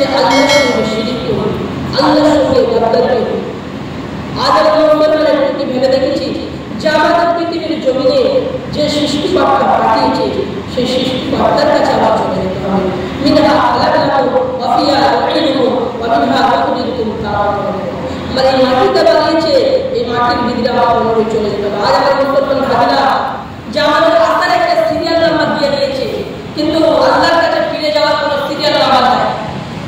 সে আল্লাহর সঙ্গে শিরিক করবে, আল্লাহর সঙ্গে গাদ্দারি করবে। আজ আমরা মুসলমানের প্রতি ভেবে দেখেছি যে আমাদের পৃথিবীর জমিনে যে সৃষ্টিকর্তা পাঠিয়েছে সেই সৃষ্টিকর্তার কাছে আবার চলে যেতে হবে। মিনহা খালাকনাকুম ওয়া ফিহা নুঈদুকুম ওয়া মিনহা নুখরিজুকুম তারাতান। আমরা এই মাটিতে বানিয়েছে, এই মাটির ভিতরে আবার পুনরায় চলে যেতে হবে। আজ আমরা মুসলমান ভাবি না যে আমাদের আসার একটা সিরিয়াল নাম্বার দিয়ে দিয়েছে, কিন্তু আল্লাহর কাছে ফিরে যাওয়ার কোনো সিরিয়াল নাম্বার নাই।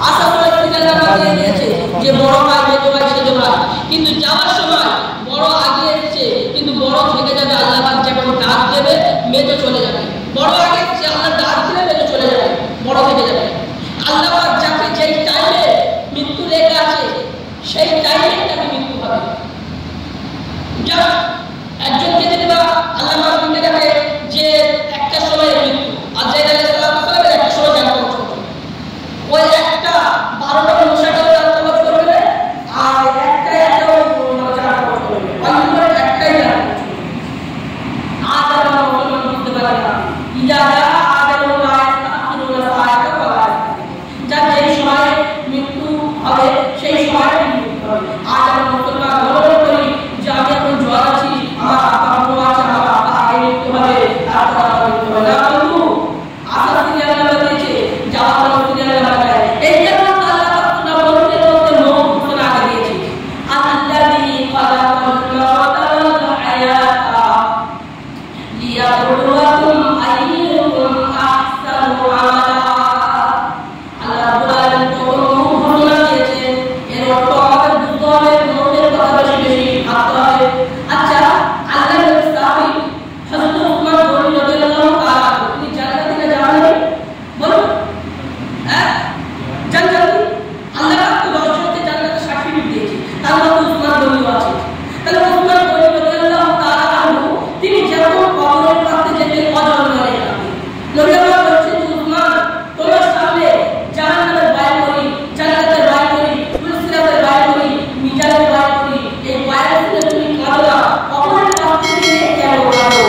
আসার সময় সিরিয়াল নাম্বার দিয়ে দিয়েছে যে বড় ভাই, মেজো ভাই, সেজো ভাই, কিন্তু যাওয়ার সময় বড় আগে এসছে কিন্তু বড় থেকে যাবে। আল্লাহ পাক যেমন ডাক দেবে মেজো চলে যাবে, বড় আগে এসছে আল্লাহ ডাক দিলে মেজো চলে যাবে, বড় থেকে যাবে। আল্লাহ পাক যাকে যেই টাইমে মৃত্যু লেখা আছে সেই টাইমে তাকে মৃত্যু হবে। যা একজনকে যদি বা আল্লাহ পাক লিখে রাখে যে একটা সময় মৃত্যু, আজরাইল আলাইহিস সালাম একটা সময় জান্নাত করবে, ওই একটা 12টা 19টা জান্নাত করবে আর একটা জান্নাত করবে, অন্য একটাই জান্নাত করবে। আজ আমরা মুসলমান বুঝতে পারি না ইজা জা আজালুল লা ইস্তাখিরুনা সাআতান ওয়া লা ইস্তাখিরুন, যার যেই সময় মৃত্যু হবে সেই সময় মৃত্যু হবে। আজ আমরা মুসলমান মনে করি যে আমি এখন জোয়ান আছি, আমার আপা আম্মু আছে, আমার আপা আগে মৃত্যু হবে, তারপর আমার মৃত্যু হবে না। বন্ধু আসার সিরিয়াল নাম্বার দিয়েছে, যাওয়ার কোনো সিরিয়াল নাম্বার নাই। এই জন্য আল্লাহ পাক না বলতে বলতে মৌত ঘোষণা আগে দিয়েছে, আল্লাযী খালাকাল মাউতা ওয়াল হায়াতা লিয়াবলুয়াকুম আইয়ুকুম আহসানু আমালা। আল্লাহ রাব্বুল আলামিন তখন মৌত ঘোষণা দিয়েছে, এর অর্থ আমাদের বুঝতে হবে মৌতের কথা বেশি বেশি ভাবতে হবে। আচ্ছা, আল্লাহর নবী সাহাবী হযরত উসমান গনি রাদিয়াল্লাহু তাআলা তিনি জান্নাতে না যাবেন? বলুন, হ্যাঁ জান্নাতে। আল্লাহ পাক তো 10 জনকে জান্নাতে সার্টিফিকেট দিয়েছে, তার মধ্যে উসমান গনিও আছে। তাহলে উসমান গনি রাদিয়াল্লাহু তাআলা আনহু তিনি যখন কবরের কাছে যেতেন অজন্মারে যাবেন, নবী আমার বলছেন যে উসমান তোমার সামনে জাহান্নামের বাইর করি, জান্নাতের বাইর করি, ফুলসিরাতের বাইর করি, মিজানের বাইর করি, এই বাইরে তুমি কাঁদো না, কবরের কাছে গিয়ে কেন কাঁদো?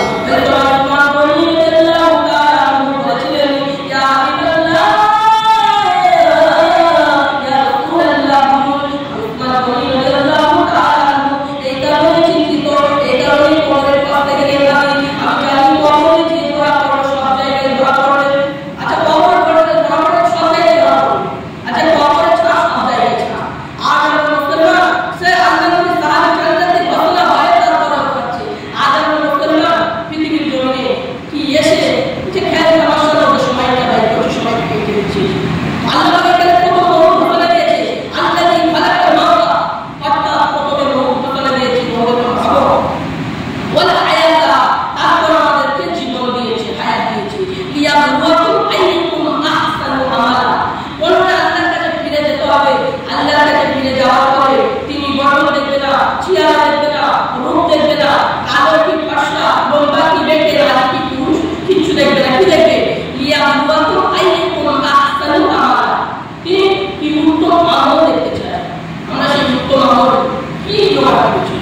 উসমান গনি রাদিয়াল্লাহু তাআলা আনহু বলেছিলেন, ইয়া হাবিবাল্লাহ ইয়া রাসূলুল্লাহ। উসমান গনি রাদিয়াল্লাহু তাআলা আনহু এই কারণে চিন্তিত, এই কারণে কবরের কাছে গিয়ে কাঁদি, আমি জানি কবরে যে দোয়া করো সব জায়গায় দোয়া করবে। আচ্ছা, কবর করতে কবরে সব জায়গায় দোয়া করবে, আচ্ছা কবরে ছাড়া সব জায়গায় ছাড়া। আর আমরা মুসলমান সে আল্লাহ নবী সাহাবী জান্নাতে ঘোষণা হয় তারপরে হচ্ছে। আজ আমরা মুসলমান পৃথিবীর জমিনে কি এসে যে খেয়াল তামাশার মধ্যে সময়টা ব্যয় করছি, সময় কেটে দিচ্ছি। আল্লাহ এখানে কত মৌত ঘোষণা দিয়েছে, আল্লাযী খালাকাল মাউতা, অর্থাৎ প্রথমে মৌত ঘোষণা দিয়েছে, মৌতের ভাবো ওয়াল হায়াতা, তারপর আমাদেরকে জীবন দিয়েছে, হায়াত দিয়েছে। লিয়াবলুয়াকুম আইয়ুকুম আহসানু আমালা। কোনটা আল্লাহর কাছে ফিরে যেতে হবে, আল্লাহর কাছে ফিরে যাওয়ার পরে তিনি গঠন দেখবে না, চেহারা দেখবে না, রূপ দেখবে না, কালো কি ফর্সা, লম্বা কি বেটে, নারী কি পুরুষ, কিচ্ছু দেখবে না। কি দেখবে? লিয়াবলুয়াকুম আইয়ুকুম আহসানু আমালা। তিনি কি উত্তম আমল দেখতে চায়। আমরা সেই উত্তম আমল কি জোগাড় করেছি?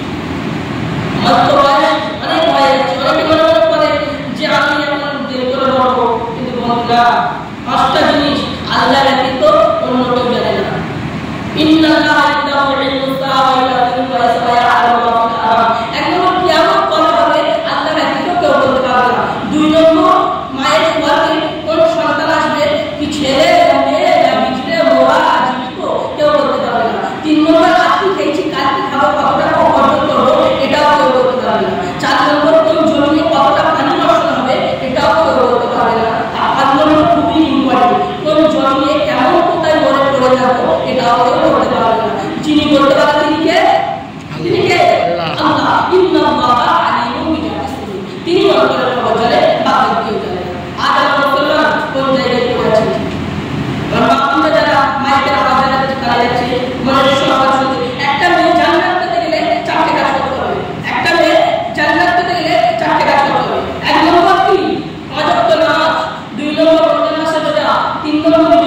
আমার তো বয়স অনেক হয়ে যাচ্ছে, অনেকে মনে করে যে আমি এখন দেরি করে বলবো, কিন্তু বন্ধুরা 5টা জিনিস আল্লাহ ব্যতীত অন্য কেউ জানে না। ইন্নাল্লাহা ইনদাহু ইলমুস সাআতি ওয়া ইয়ালামু মা ফিল আরহাম। এক নম্বর কিয়ামত কবে হবে আল্লাহ ব্যতীত কেউ বলতে পারবে না। 2 নম্বর মায়ের গর্ভে কোন সন্তান আসবে, কি ছেলে না মেয়ে না বিছড়ে মোড়া জীবিত, কেউ বলতে পারবে না। 3 নম্বর আজকে খেয়েছি কালকে খাবো, কতটা উপার্জন করবো, এটাও কেউ বলতে পারবে না। 4 নম্বর কোন জমিনে কতটা পানি নষ্ট হবে, এটাও কেউ বলতে পারবে না। আর 5 নম্বর খুবই ইম্পর্টেন্ট, কোন জমিনে কেমন কোথায় মরে পড়ে যাবো, এটাও কেউ বলতে পারবে না। যিনি বলতে পারে তিনি কে? তিনি কে? আল্লাহ। ইন্নাল্লাহা আলিমুন বিযাতিস সুদূর। তিনি অন্তরের খবর জানে, বাকি কেউ জানে না। আজ আমরা মুসলমান কোন জায়গায় পড়ে আছি? আমরা যারা মাইকের আওয়াজে কানে যাচ্ছে, মনের সমাজ শুনছে, একটা মেয়ে জান্নাত পেতে গেলে 4টে কাজ করতে হবে। একটা মেয়ে জান্নাত পেতে গেলে 4টে কাজ করতে হবে। 1 নম্বর কি? 5 ওয়াক্ত নামাজ, 2 নম্বর রমজান মাসে রোজা, 3 নম্বর